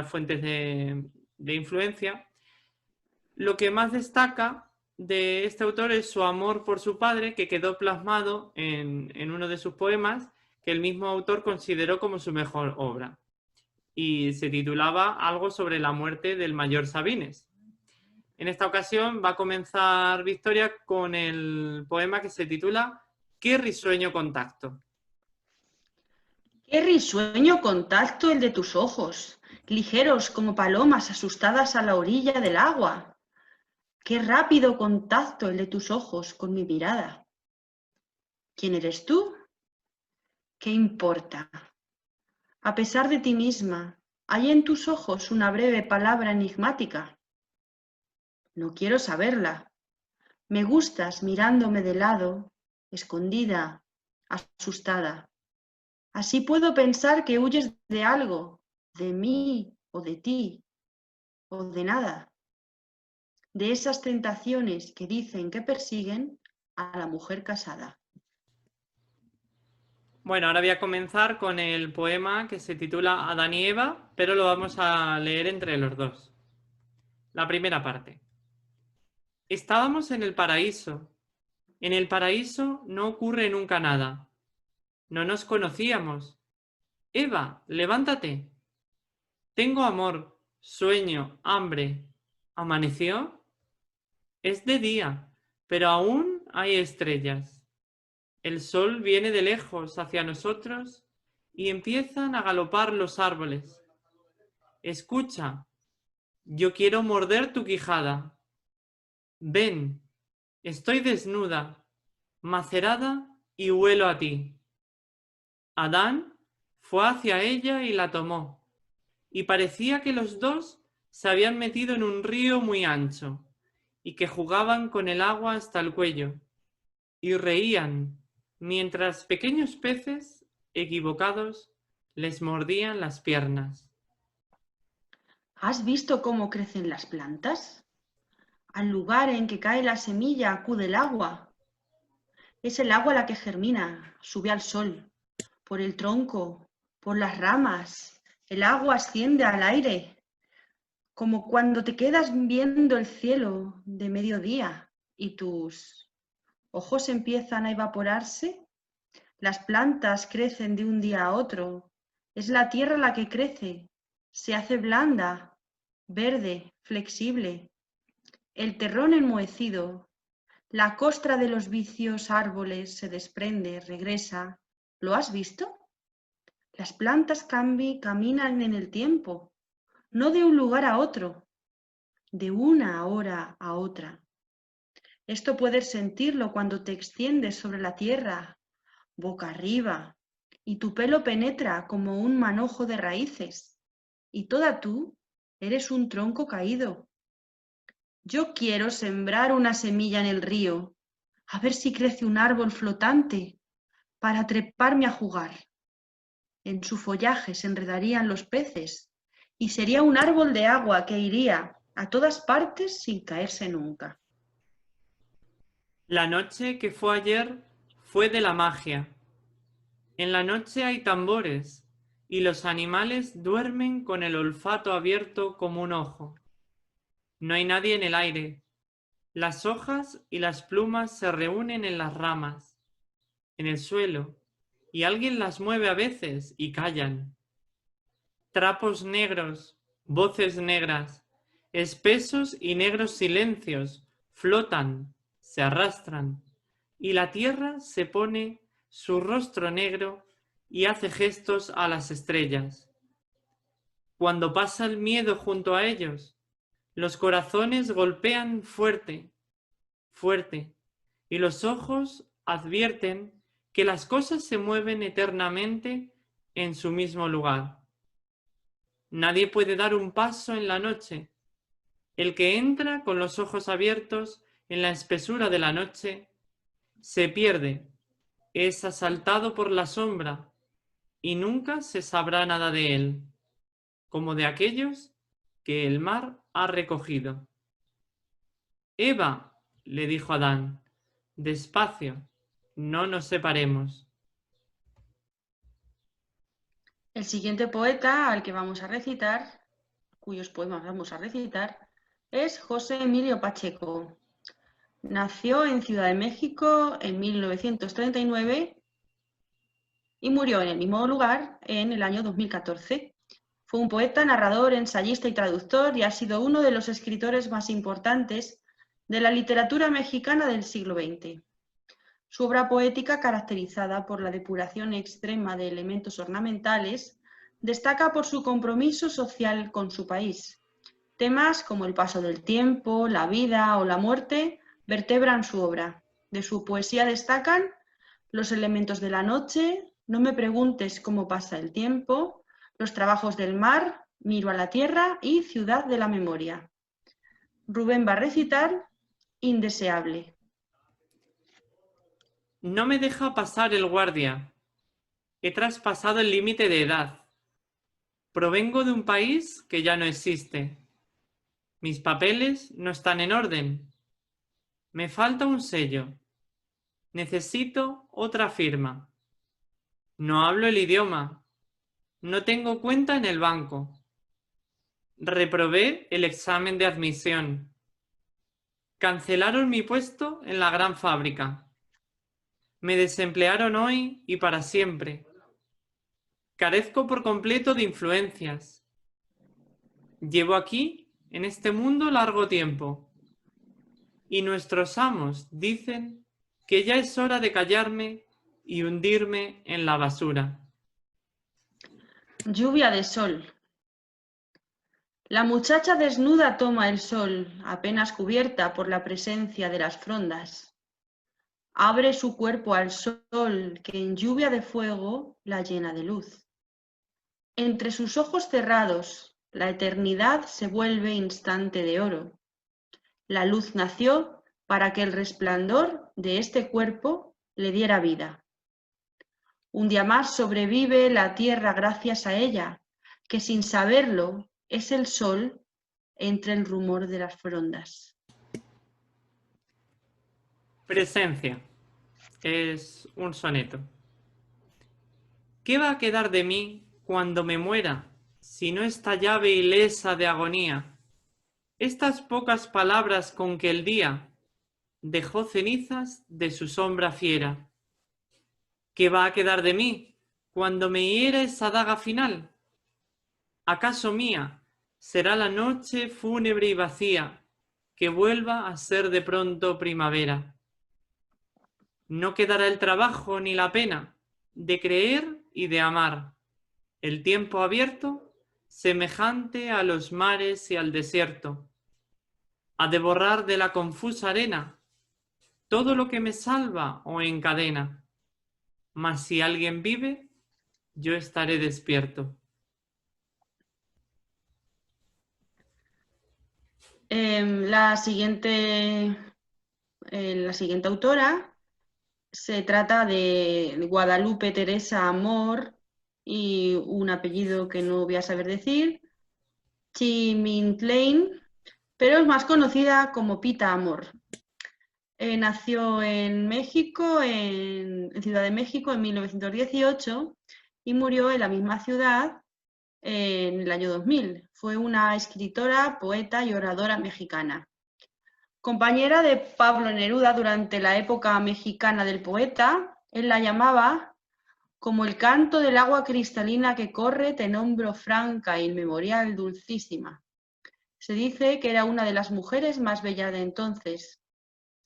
fuentes de influencia. Lo que más destaca de este autor es su amor por su padre, que quedó plasmado en uno de sus poemas, que el mismo autor consideró como su mejor obra. Y se titulaba Algo sobre la muerte del mayor Sabines. En esta ocasión va a comenzar Victoria con el poema que se titula Qué risueño contacto. Qué risueño contacto el de tus ojos, ligeros como palomas asustadas a la orilla del agua. Qué rápido contacto el de tus ojos con mi mirada. ¿Quién eres tú? ¿Qué importa? A pesar de ti misma, hay en tus ojos una breve palabra enigmática. No quiero saberla. Me gustas mirándome de lado, escondida, asustada. Así puedo pensar que huyes de algo, de mí o de ti, o de nada. De esas tentaciones que dicen que persiguen a la mujer casada. Bueno, ahora voy a comenzar con el poema que se titula Adán y Eva, pero lo vamos a leer entre los dos. La primera parte. Estábamos en el paraíso. En el paraíso no ocurre nunca nada. No nos conocíamos. Eva, levántate. Tengo amor, sueño, hambre. ¿Amaneció? Es de día, pero aún hay estrellas. El sol viene de lejos hacia nosotros y empiezan a galopar los árboles. Escucha, yo quiero morder tu quijada. Ven, estoy desnuda, macerada y huelo a ti. Adán fue hacia ella y la tomó, y parecía que los dos se habían metido en un río muy ancho y que jugaban con el agua hasta el cuello, y reían mientras pequeños peces, equivocados, les mordían las piernas. ¿Has visto cómo crecen las plantas? Al lugar en que cae la semilla acude el agua. Es el agua la que germina, sube al sol, por el tronco, por las ramas. El agua asciende al aire, como cuando te quedas viendo el cielo de mediodía y tus ojos empiezan a evaporarse. Las plantas crecen de un día a otro. Es la tierra la que crece, se hace blanda, verde, flexible. El terrón enmohecido, la costra de los vicios árboles se desprende, regresa. ¿Lo has visto? Las plantas caminan en el tiempo, no de un lugar a otro, de una hora a otra. Esto puedes sentirlo cuando te extiendes sobre la tierra, boca arriba, y tu pelo penetra como un manojo de raíces, y toda tú eres un tronco caído. Yo quiero sembrar una semilla en el río, a ver si crece un árbol flotante, para treparme a jugar. En su follaje se enredarían los peces, y sería un árbol de agua que iría a todas partes sin caerse nunca. La noche que fue ayer fue de la magia. En la noche hay tambores y los animales duermen con el olfato abierto como un ojo. No hay nadie en el aire. Las hojas y las plumas se reúnen en las ramas, en el suelo, y alguien las mueve a veces y callan. Trapos negros, voces negras, espesos y negros silencios flotan, se arrastran, y la tierra se pone su rostro negro y hace gestos a las estrellas. Cuando pasa el miedo junto a ellos, los corazones golpean fuerte, fuerte, y los ojos advierten que las cosas se mueven eternamente en su mismo lugar. Nadie puede dar un paso en la noche. El que entra con los ojos abiertos en la espesura de la noche se pierde, es asaltado por la sombra y nunca se sabrá nada de él, como de aquellos que el mar ha recogido. Eva, le dijo Adán, despacio, no nos separemos. El siguiente poeta al que vamos a recitar, cuyos poemas vamos a recitar, es José Emilio Pacheco. Nació en Ciudad de México en 1939 y murió en el mismo lugar en el año 2014. Fue un poeta, narrador, ensayista y traductor y ha sido uno de los escritores más importantes de la literatura mexicana del siglo XX. Su obra poética, caracterizada por la depuración extrema de elementos ornamentales, destaca por su compromiso social con su país. Temas como el paso del tiempo, la vida o la muerte vertebran su obra. De su poesía destacan Los elementos de la noche, No me preguntes cómo pasa el tiempo, Los trabajos del mar, Miro a la tierra y Ciudad de la memoria. Rubén va a recitar Indeseable. No me deja pasar el guardia. He traspasado el límite de edad. Provengo de un país que ya no existe. Mis papeles no están en orden. Me falta un sello. Necesito otra firma. No hablo el idioma. No tengo cuenta en el banco. Reprobé el examen de admisión. Cancelaron mi puesto en la gran fábrica. Me desemplearon hoy y para siempre. Carezco por completo de influencias. Llevo aquí, en este mundo, largo tiempo. Y nuestros amos dicen que ya es hora de callarme y hundirme en la basura. Lluvia de sol. La muchacha desnuda toma el sol, apenas cubierta por la presencia de las frondas. Abre su cuerpo al sol que en lluvia de fuego la llena de luz. Entre sus ojos cerrados, la eternidad se vuelve instante de oro. La luz nació para que el resplandor de este cuerpo le diera vida. Un día más sobrevive la tierra gracias a ella, que sin saberlo es el sol entre el rumor de las frondas. Presencia. Es un soneto. ¿Qué va a quedar de mí cuando me muera, si no esta llave ilesa de agonía? Estas pocas palabras con que el día dejó cenizas de su sombra fiera. ¿Qué va a quedar de mí cuando me hiera esa daga final? ¿Acaso mía será la noche fúnebre y vacía que vuelva a ser de pronto primavera? No quedará el trabajo ni la pena de creer y de amar. El tiempo abierto, semejante a los mares y al desierto, ha de borrar de la confusa arena todo lo que me salva o encadena. Mas si alguien vive, yo estaré despierto. La siguiente autora se trata de Guadalupe Teresa Amor y un apellido que no voy a saber decir, Chimintlein, pero es más conocida como Pita Amor. Nació en México, en Ciudad de México, en 1918 y murió en la misma ciudad en el año 2000. Fue una escritora, poeta y oradora mexicana. Compañera de Pablo Neruda durante la época mexicana del poeta, él la llamaba como el canto del agua cristalina que corre, te nombro franca, inmemorial, dulcísima. Se dice que era una de las mujeres más bellas de entonces.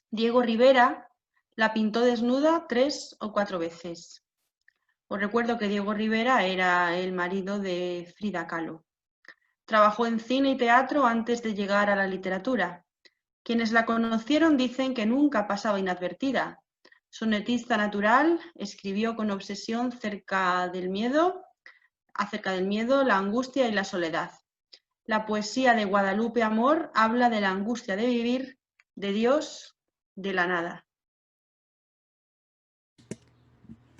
Diego Rivera La pintó desnuda 3 o 4 veces. Os recuerdo que Diego Rivera era el marido de Frida Kahlo. Trabajó en cine y teatro antes de llegar a la literatura. Quienes la conocieron dicen que nunca pasaba inadvertida. Sonetista natural, escribió con obsesión acerca del miedo, la angustia y la soledad. La poesía de Guadalupe Amor habla de la angustia de vivir, de Dios, de la nada.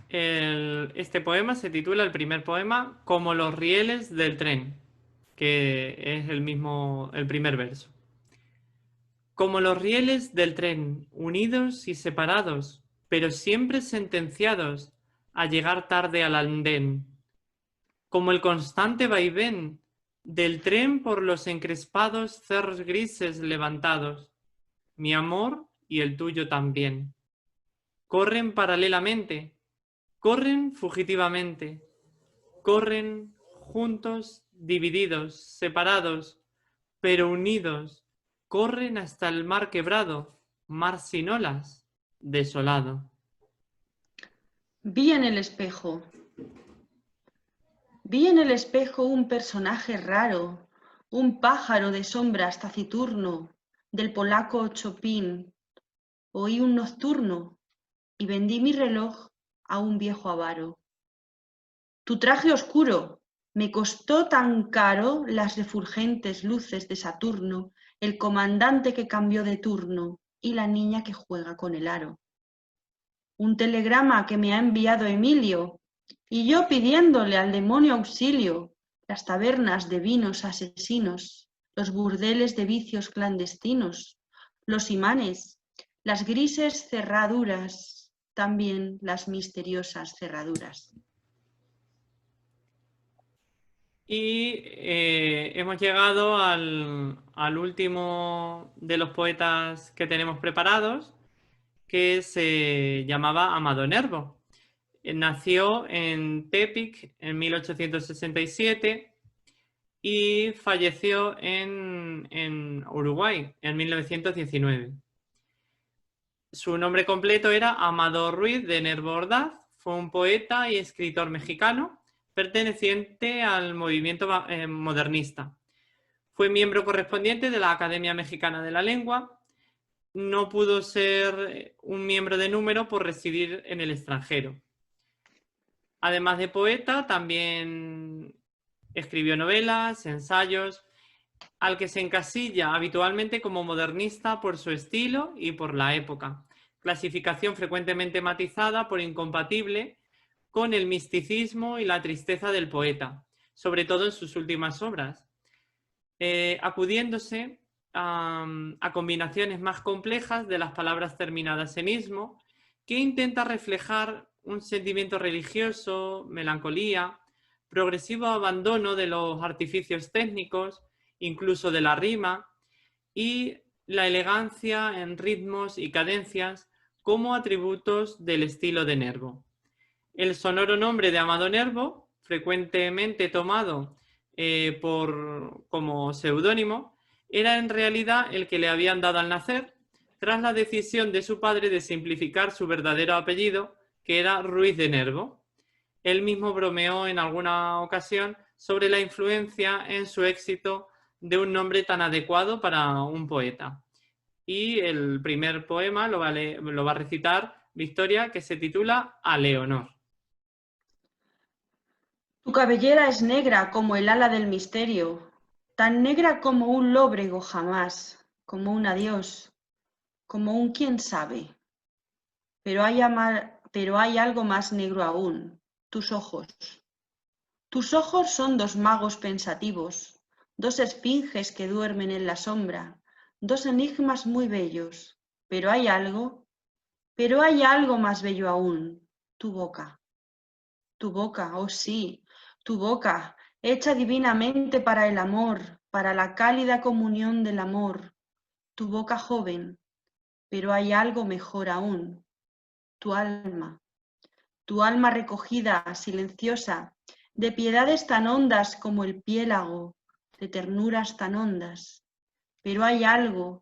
Este poema se titula, el primer poema, Como los rieles del tren, que es el primer verso. Como los rieles del tren, unidos y separados, pero siempre sentenciados a llegar tarde al andén. Como el constante vaivén del tren por los encrespados cerros grises levantados. Mi amor y el tuyo también. Corren paralelamente, corren fugitivamente, corren juntos, divididos, separados, pero unidos, corren hasta el mar quebrado, mar sin olas, desolado. Vi en el espejo un personaje raro, un pájaro de sombras taciturno, del polaco Chopin. Oí un nocturno y vendí mi reloj a un viejo avaro. Tu traje oscuro me costó tan caro las refulgentes luces de Saturno, el comandante que cambió de turno y la niña que juega con el aro. Un telegrama que me ha enviado Emilio y yo pidiéndole al demonio auxilio, las tabernas de vinos asesinos, los burdeles de vicios clandestinos, los imanes, las grises cerraduras, también las misteriosas cerraduras. Y hemos llegado al último de los poetas que tenemos preparados, que se llamaba Amado Nervo. Nació en Tepic en 1867 y falleció en Uruguay en 1919. Su nombre completo era Amado Ruiz de Nervo Ordaz. Fue un poeta y escritor mexicano perteneciente al movimiento modernista. Fue miembro correspondiente de la Academia Mexicana de la Lengua. No pudo ser un miembro de número por residir en el extranjero. Además de poeta, también escribió novelas, ensayos, al que se encasilla habitualmente como modernista por su estilo y por la época. Clasificación frecuentemente matizada por incompatible con el misticismo y la tristeza del poeta, sobre todo en sus últimas obras, acudiéndose a combinaciones más complejas de las palabras terminadas en ismo, que intenta reflejar un sentimiento religioso, melancolía, progresivo abandono de los artificios técnicos, incluso de la rima, y la elegancia en ritmos y cadencias como atributos del estilo de Nervo. El sonoro nombre de Amado Nervo, frecuentemente tomado como seudónimo, era en realidad el que le habían dado al nacer, tras la decisión de su padre de simplificar su verdadero apellido, que era Ruiz de Nervo. Él mismo bromeó en alguna ocasión sobre la influencia en su éxito de un nombre tan adecuado para un poeta. Y el primer poema lo va a recitar Victoria, que se titula A Leonor. Tu cabellera es negra como el ala del misterio, tan negra como un lóbrego jamás, como un adiós, como un quién sabe. Pero hay algo más negro aún, tus ojos. Tus ojos son dos magos pensativos, dos esfinges que duermen en la sombra, dos enigmas muy bellos. Pero hay algo más bello aún, tu boca. Tu boca, oh sí, tu boca, hecha divinamente para el amor, para la cálida comunión del amor. Tu boca joven, pero hay algo mejor aún, tu alma recogida, silenciosa, de piedades tan hondas como el piélago, de ternuras tan hondas. Pero hay algo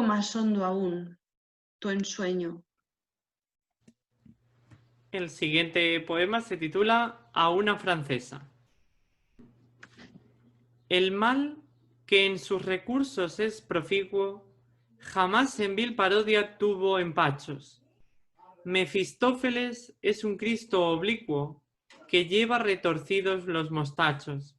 más hondo aún, tu ensueño. El siguiente poema se titula A una francesa. El mal, que en sus recursos es profiguo, jamás en vil parodia tuvo empachos. Mefistófeles es un Cristo oblicuo que lleva retorcidos los mostachos.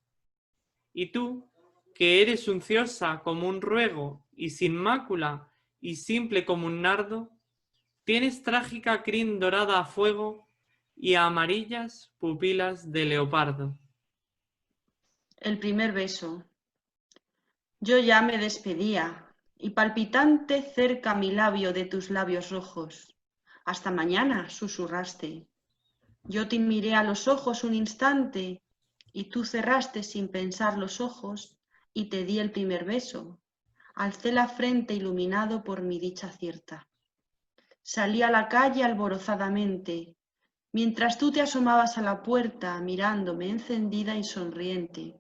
Y tú, que eres unciosa como un ruego y sin mácula y simple como un nardo, tienes trágica crin dorada a fuego y amarillas pupilas de leopardo. El primer beso. Yo ya me despedía, y palpitante cerca mi labio de tus labios rojos. Hasta mañana, susurraste. Yo te miré a los ojos un instante, y tú cerraste sin pensar los ojos, y te di el primer beso. Alcé la frente iluminado por mi dicha cierta. Salí a la calle alborozadamente, mientras tú te asomabas a la puerta, mirándome encendida y sonriente.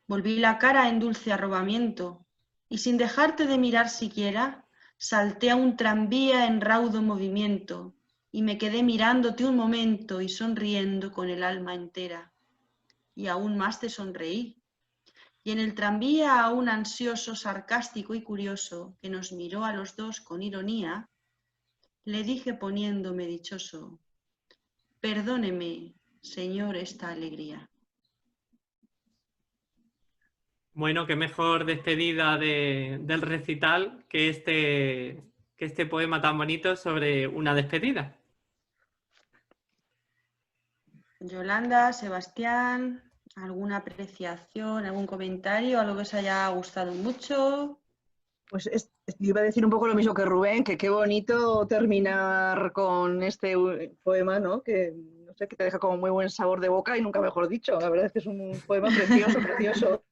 Volví la cara en dulce arrobamiento, y sin dejarte de mirar siquiera, salté a un tranvía en raudo movimiento, y me quedé mirándote un momento y sonriendo con el alma entera. Y aún más te sonreí. Y en el tranvía a un ansioso, sarcástico y curioso, que nos miró a los dos con ironía, le dije poniéndome dichoso: perdóneme, señor, esta alegría. Bueno, qué mejor despedida del recital que este poema tan bonito sobre una despedida. Yolanda, Sebastián, ¿alguna apreciación, algún comentario, algo que os haya gustado mucho? Pues iba a decir un poco lo mismo que Rubén, que qué bonito terminar con este poema, ¿no? Que no sé, que te deja como muy buen sabor de boca y nunca mejor dicho. La verdad es que es un poema precioso, precioso.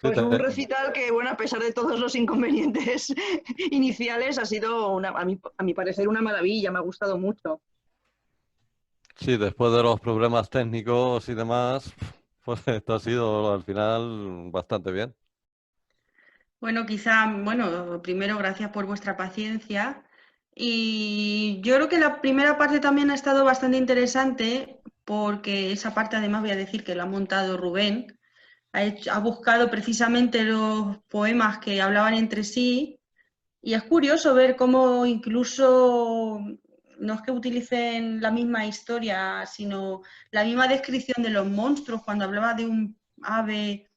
Pues un recital que, bueno, a pesar de todos los inconvenientes iniciales, ha sido, a mi parecer, una maravilla, me ha gustado mucho. Sí, después de los problemas técnicos y demás, pues esto ha sido al final bastante bien. Bueno, quizá, bueno, primero gracias por vuestra paciencia. Y yo creo que la primera parte también ha estado bastante interesante porque esa parte además voy a decir que lo ha montado Rubén. Ha buscado precisamente los poemas que hablaban entre sí y es curioso ver cómo incluso no es que utilicen la misma historia, sino la misma descripción de los monstruos cuando hablaba de un ave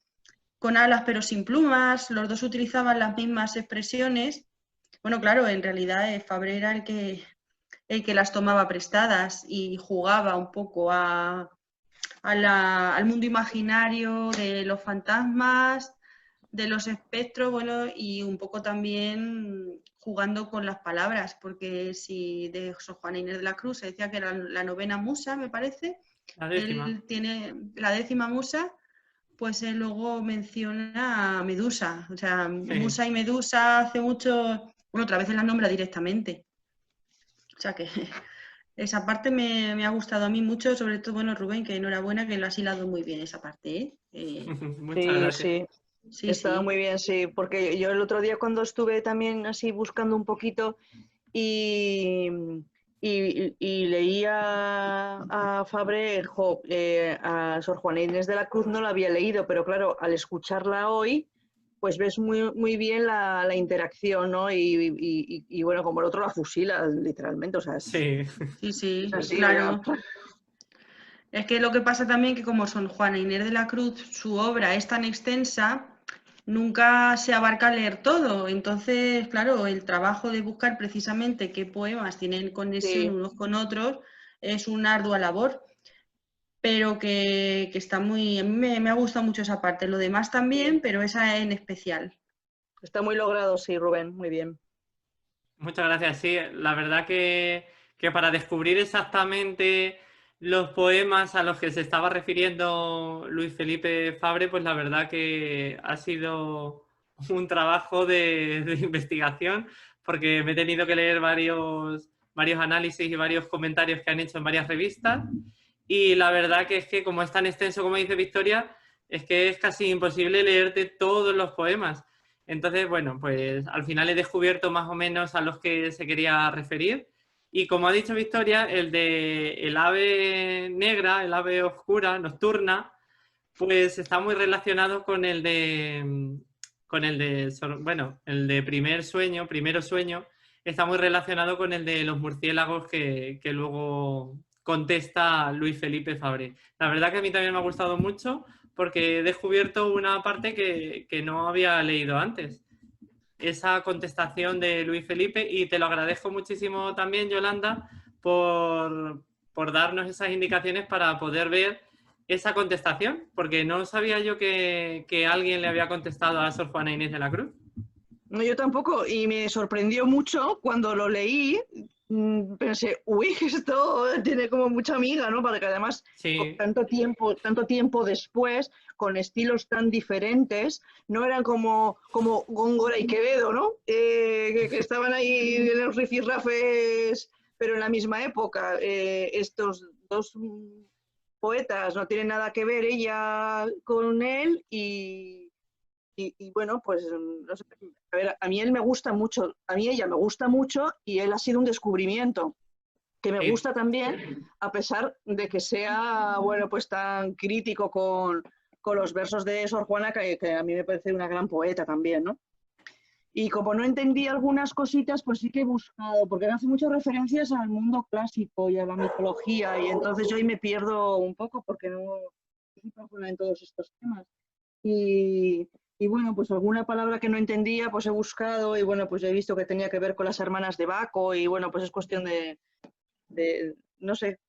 con alas pero sin plumas, los dos utilizaban las mismas expresiones. Bueno, claro, en realidad Fabre era el que las tomaba prestadas y jugaba un poco al mundo imaginario de los fantasmas, de los espectros, bueno, y un poco también jugando con las palabras, porque si de Sor Juana Inés de la Cruz se decía que era la novena musa, me parece, La décima. él tiene la 10ª musa, pues él luego menciona a Medusa, o sea, Sí. Musa y Medusa hace mucho, bueno, otra vez la nombra directamente, o sea que esa parte me ha gustado a mí mucho, sobre todo, bueno, Rubén, que enhorabuena que lo has hilado muy bien esa parte, ¿eh? Muchas Sí, gracias. sí. Sí, Estaba sí. muy bien, sí, porque yo el otro día cuando estuve también así buscando un poquito y, y leía a Fabre, a Sor Juana Inés de la Cruz no la había leído, pero claro, al escucharla hoy, pues ves muy, muy bien la interacción, ¿no? Y bueno, como el otro la fusila, literalmente, o sea, Sí. Sí, es así, claro. Es que lo que pasa también que como Sor Juana Inés de la Cruz, su obra es tan extensa, nunca se abarca leer todo. Entonces, claro, el trabajo de buscar precisamente qué poemas tienen conexión sí, unos con otros es una ardua labor, pero que está muy... A mí me ha gustado mucho esa parte, lo demás también, sí. pero esa en especial. Está muy logrado, sí, Rubén, muy bien. Muchas gracias. Sí, la verdad que para descubrir exactamente los poemas a los que se estaba refiriendo Luis Felipe Fabre, pues la verdad que ha sido un trabajo de investigación, porque me he tenido que leer varios análisis y varios comentarios que han hecho en varias revistas. Y la verdad que es que, como es tan extenso como dice Victoria, es que es casi imposible leerte todos los poemas. Entonces, bueno, pues al final he descubierto más o menos a los que se quería referir. Y como ha dicho Victoria, el de el ave negra, el ave oscura, nocturna, pues está muy relacionado con el de, bueno, el de primero sueño, está muy relacionado con el de los murciélagos que luego contesta Luis Felipe Fabré. La verdad que a mí también me ha gustado mucho porque he descubierto una parte que no había leído antes. Esa contestación de Luis Felipe, y te lo agradezco muchísimo también, Yolanda, por darnos esas indicaciones para poder ver esa contestación, porque no sabía yo que alguien le había contestado a Sor Juana Inés de la Cruz. No, yo tampoco, y me sorprendió mucho cuando lo leí. Pensé, uy, esto tiene como mucha miga, ¿no? Porque además, Sí. tanto tiempo después, con estilos tan diferentes, no eran como Góngora y Quevedo, ¿no? Que estaban ahí en los rifirrafes, pero en la misma época. Estos dos poetas no tienen nada que ver ella con él y bueno, pues no sé, a ver, a mí él me gusta mucho, a mí ella me gusta mucho y él ha sido un descubrimiento que me gusta también, a pesar de que sea, bueno, pues tan crítico con los versos de Sor Juana, que a mí me parece una gran poeta también, ¿no? Y como no entendí algunas cositas, pues sí que he buscado, porque hace muchas referencias al mundo clásico y a la mitología, y entonces yo ahí me pierdo un poco porque no estoy en todos estos temas. Y bueno, pues alguna palabra que no entendía, pues he buscado y bueno, pues he visto que tenía que ver con las hermanas de Baco y bueno, pues es cuestión de no sé,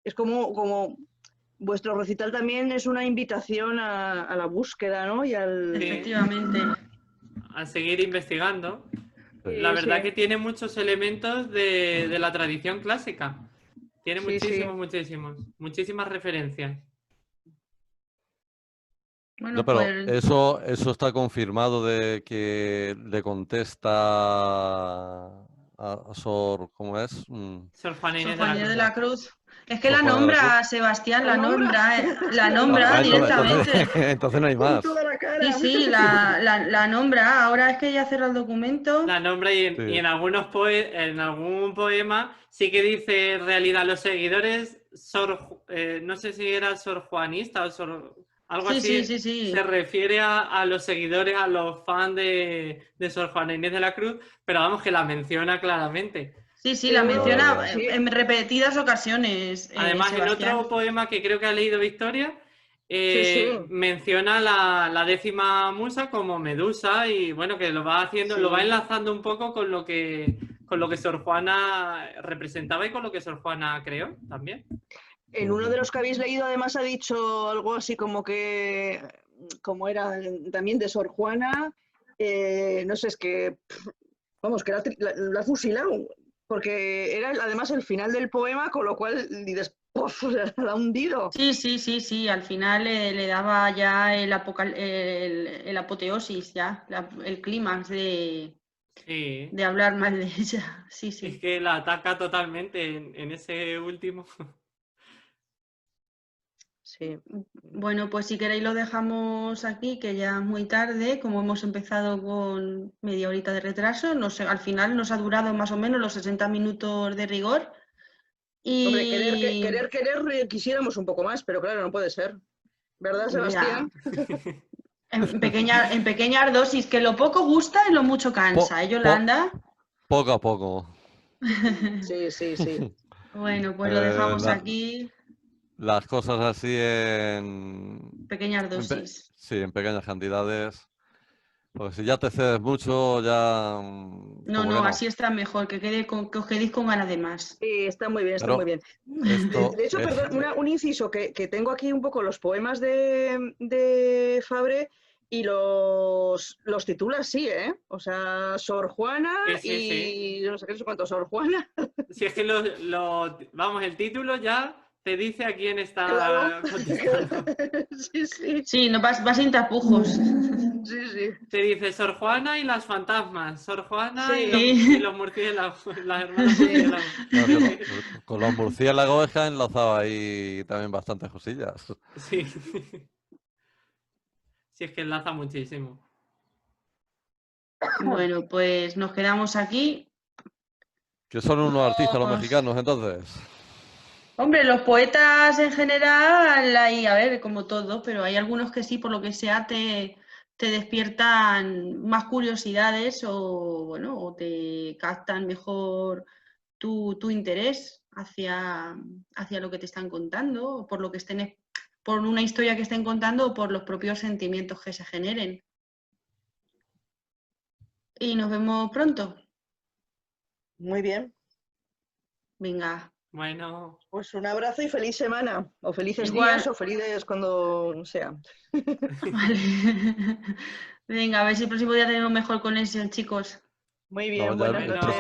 es como vuestro recital también es una invitación a la búsqueda, ¿no? Efectivamente. A seguir investigando. Sí. La verdad Sí. que tiene muchos elementos de la tradición clásica. Tiene Sí, sí. muchísimas referencias. Bueno, No, pero pues eso está confirmado de que le contesta a Sor, ¿cómo es? Sor Juana Sor Inés de la Juana de Cruz. la Cruz. Es que Sor la Juana de la Cruz. nombra, Sebastián, ¿La nombra? la Hostia, nombra Entonces, directamente. entonces no hay con más. toda la Sí, cara. sí, la nombra. Ahora es que ya cerró el documento. La nombra y en Sí. en algún poema sí que dice en realidad los seguidores, no sé si era Sor Juanista o algo Sí, sí, así, sí, se sí. refiere a los seguidores, a los fans de Sor Juana Inés de la Cruz, pero vamos, que la menciona claramente. Sí, sí, En la uno, menciona sí, en repetidas ocasiones, Además, en otro Sebastián. poema que creo que ha leído Victoria, sí, sí, menciona la décima musa como Medusa y bueno, que lo va haciendo, lo va Sí. enlazando un poco con lo que Sor Juana representaba y con lo que Sor Juana creó también. En uno de los que habéis leído además ha dicho algo así como que, como era también de Sor Juana, no sé, es que, vamos, que la ha fusilado, porque era además el final del poema, con lo cual dices, ¡puf! La ha hundido. Sí, sí, sí, sí. Al final le daba ya el apoteosis, ya, el clímax Sí, de hablar mal de ella. Sí, es sí. que la ataca totalmente en ese último. Sí. Bueno, pues si queréis lo dejamos aquí, que ya es muy tarde, como hemos empezado con media horita de retraso, no sé, al final nos ha durado más o menos los 60 minutos de rigor. Hombre, Y quisiéramos un poco más, pero claro, no puede ser. ¿Verdad, ya, Sebastián? en pequeñas dosis, que lo poco gusta y lo mucho Po- cansa, ¿eh, po- Yolanda? poco a poco. Sí, sí, sí. Bueno, pues lo dejamos aquí, Las cosas así pequeñas dosis. sí, en pequeñas cantidades. Porque si ya te cedes mucho, ya No, como que no, no. así está mejor, que os quedéis con ganas de más. Sí, está muy bien, está muy Pero bien. esto, De hecho, perdón, un inciso, que tengo aquí un poco los poemas de Fabre y los titula así, ¿eh? O sea, Sor Juana Sí, sí, sí. y no sé qué, no sé cuánto, Sor Juana. Si es que vamos, el título ya te dice a quién Claro. está contestando. Sí, sí, Sí, no va sin tapujos. sí, sí. Te dice Sor Juana y las fantasmas, Sor Juana y Sí, y Sí. los murciélagos, las hermanas sí. murciélagos. no, es que con los murciélagos es que ha enlazado ahí también bastantes cosillas. Sí, sí, es que enlaza muchísimo. Bueno, pues nos quedamos aquí. Que son unos artistas los mexicanos, entonces. Hombre, los poetas en general, hay, a ver, como todos, pero hay algunos que sí, por lo que sea, te despiertan más curiosidades o, bueno, o te captan mejor tu interés hacia lo que te están contando, o por lo que estén, por una historia que estén contando o por los propios sentimientos que se generen. Y nos vemos pronto. Muy bien. Venga. Bueno, Pues un abrazo y feliz semana. O felices Igual. días o felices cuando sea. Vale. Venga, a ver si el próximo día tenemos mejor conexión, chicos. Muy No, bien, ya buenas bueno. noches.